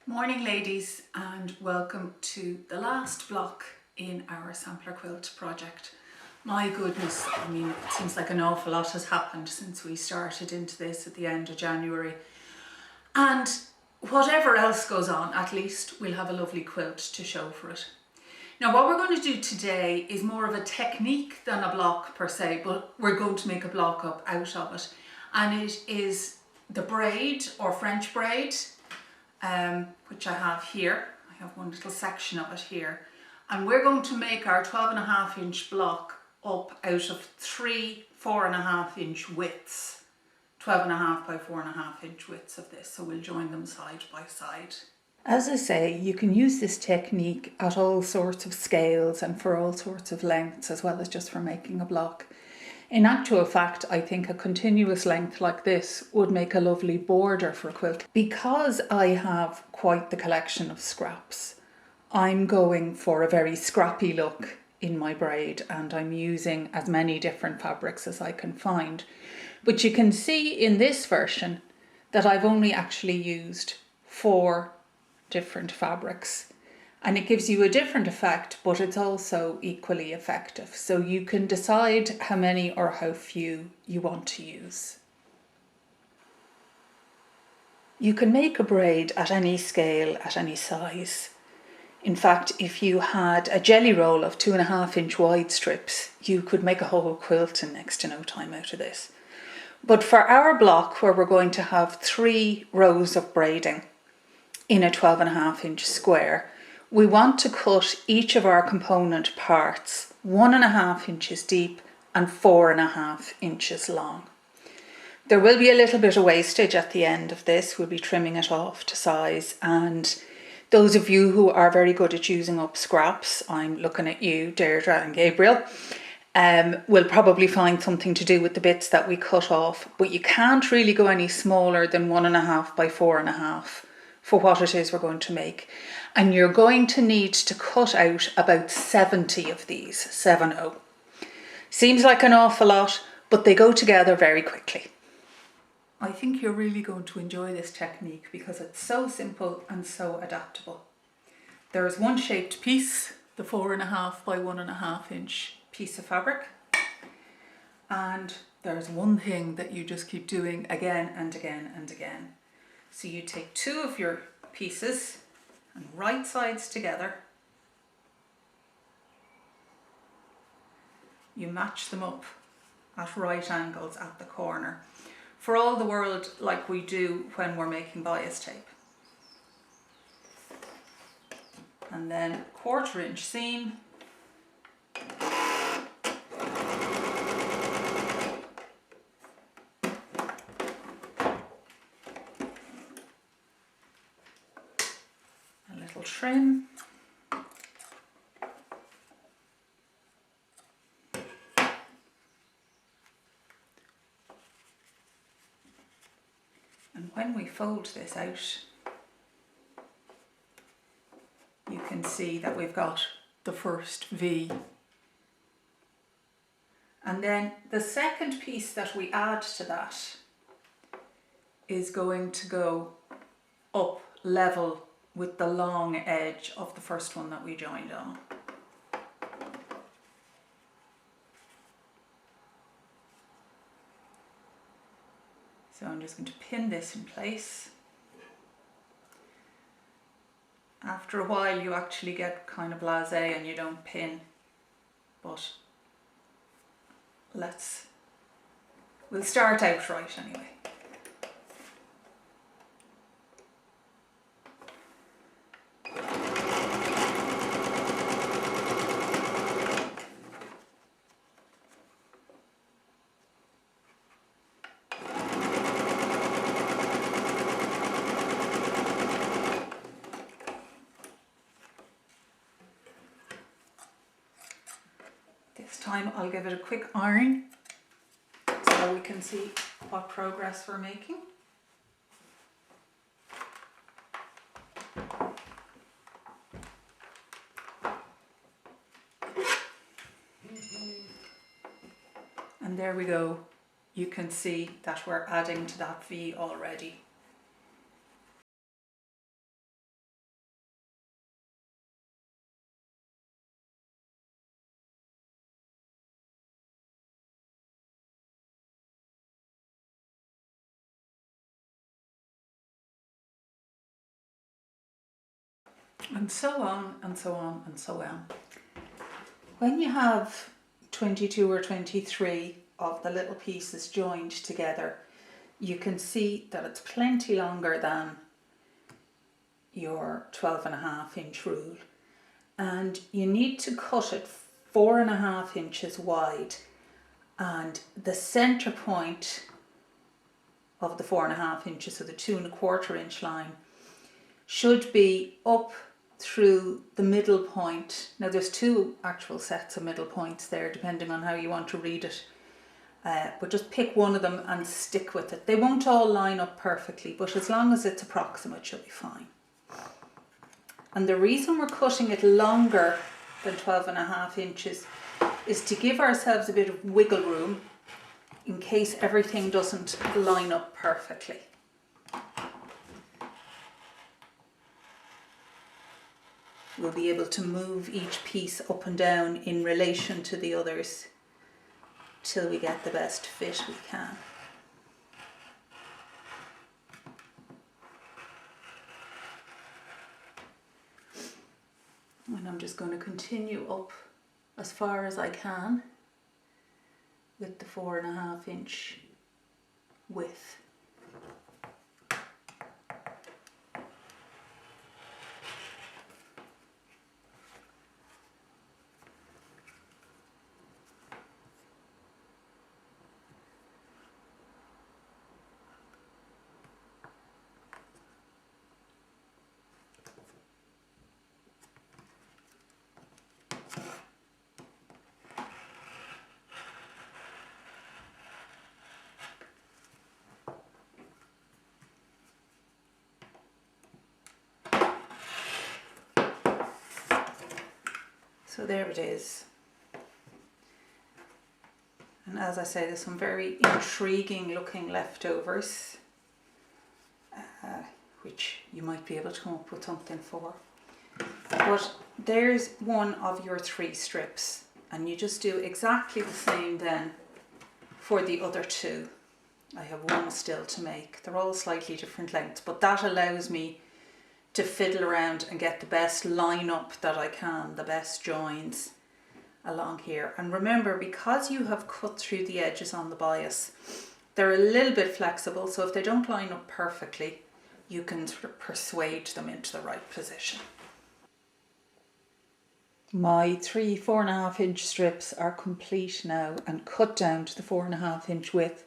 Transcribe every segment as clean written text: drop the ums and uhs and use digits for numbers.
Morning ladies, and welcome to the last block in our sampler quilt project. My goodness, I mean, it seems like an awful lot has happened since we started into this at the end of January. And whatever else goes on, at least we'll have a lovely quilt to show for it. Now what we're going to do today is more of a technique than a block per se, but we're going to make a block up out of it. And it is the braid or French braid, which I have here. I have one little section of it here. And we're going to make our 12.5 inch block up out of three 4.5 inch widths. 12.5 by 4.5 inch widths of this. So we'll join them side by side. As I say, you can use this technique at all sorts of scales and for all sorts of lengths, as well as just for making a block. In actual fact, I think a continuous length like this would make a lovely border for a quilt. Because I have quite the collection of scraps, I'm going for a very scrappy look in my braid, and I'm using as many different fabrics as I can find. But you can see in this version that I've only actually used 4 different fabrics, and it gives you a different effect, but it's also equally effective. So you can decide how many or how few you want to use. You can make a braid at any scale, at any size. In fact, if you had a jelly roll of 2.5 inch wide strips, you could make a whole quilt in next to no time out of this. But for our block, where we're going to have 3 rows of braiding in a 12.5 inch square, we want to cut each of our component parts 1.5 inches deep and 4.5 inches long. There will be a little bit of wastage at the end of this. We'll be trimming it off to size, and those of you who are very good at using up scraps, I'm looking at you, Deirdre and Gabriel, will probably find something to do with the bits that we cut off, but you can't really go any smaller than 1.5 by 4.5 for what it is we're going to make. And you're going to need to cut out about 70 of these, 70. Seems like an awful lot, but they go together very quickly. I think you're really going to enjoy this technique because it's so simple and so adaptable. There's one shaped piece, the 4.5 by 1.5 inch piece of fabric. And there's one thing that you just keep doing again and again and again. So you take 2 of your pieces and right sides together. You match them up at right angles at the corner, for all the world like we do when we're making bias tape. And then 1/4 inch seam. A little trim. And when we fold this out, you can see that we've got the first V. And then the second piece that we add to that is going to go up level with the long edge of the first one that we joined on. So I'm just going to pin this in place. After a while you actually get kind of blasé and you don't pin, but we'll start out right anyway. This time I'll give it a quick iron so we can see what progress we're making. And there we go. You can see that we're adding to that V already. And so on and so on and so on. When you have 22 or 23 of the little pieces joined together, you can see that it's plenty longer than your 12.5 inch rule, and you need to cut it 4.5 inches wide, and the center point of the 4.5 inches, so the 2.25 inch line, should be up through the middle point. Now there's two actual sets of middle points there depending on how you want to read it, but just pick one of them and stick with it. They won't all line up perfectly, but as long as it's approximate you'll be fine. And the reason we're cutting it longer than 12.5 inches is to give ourselves a bit of wiggle room in case everything doesn't line up perfectly. We'll be able to move each piece up and down in relation to the others till we get the best fit we can. And I'm just going to continue up as far as I can with the 4.5 inch width. So there it is. And as I say, there's some very intriguing looking leftovers, which you might be able to come up with something for. But there's one of your 3 strips, and you just do exactly the same then for the other 2. I have one still to make. They're all slightly different lengths, but that allows me to fiddle around and get the best line up that I can, the best joins along here. And remember, because you have cut through the edges on the bias, they're a little bit flexible, so if they don't line up perfectly, you can sort of persuade them into the right position. My 3 4.5 inch strips are complete now and cut down to the 4.5 inch width.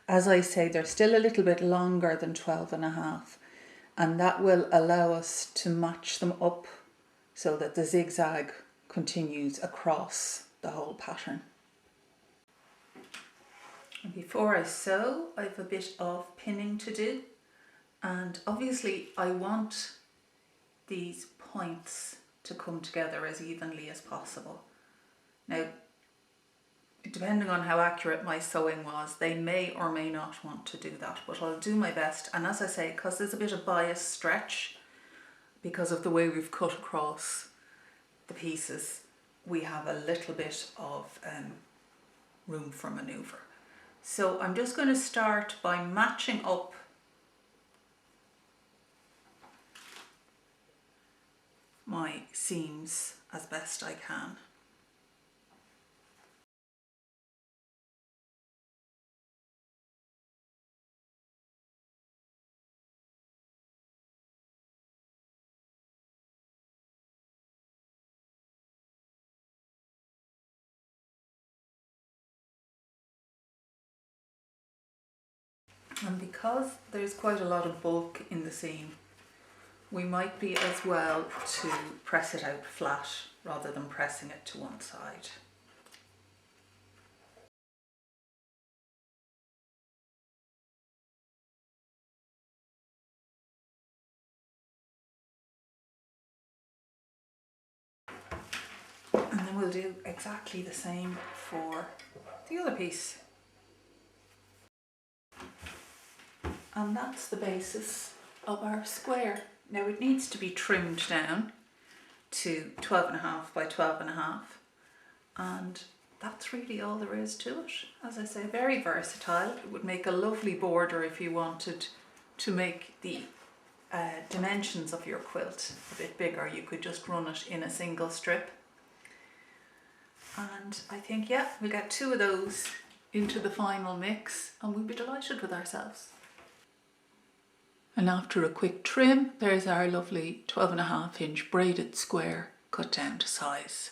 As I say, they're still a little bit longer than 12.5, and that will allow us to match them up so that the zigzag continues across the whole pattern. And before I sew, I have a bit of pinning to do, and obviously I want these points to come together as evenly as possible. Now, depending on how accurate my sewing was, they may or may not want to do that, but I'll do my best. And as I say, because there's a bit of bias stretch because of the way we've cut across the pieces, we have a little bit of room for manoeuvre. So I'm just going to start by matching up my seams as best I can. And because there's quite a lot of bulk in the seam, we might be as well to press it out flat rather than pressing it to one side. And then we'll do exactly the same for the other piece. And that's the basis of our square. Now it needs to be trimmed down to 12.5 by 12.5, and that's really all there is to it. As I say, very versatile. It would make a lovely border if you wanted to make the dimensions of your quilt a bit bigger, you could just run it in a single strip. And I think, yeah, we'll get 2 of those into the final mix and we'll be delighted with ourselves. And after a quick trim, there's our lovely 12.5 inch braided square cut down to size.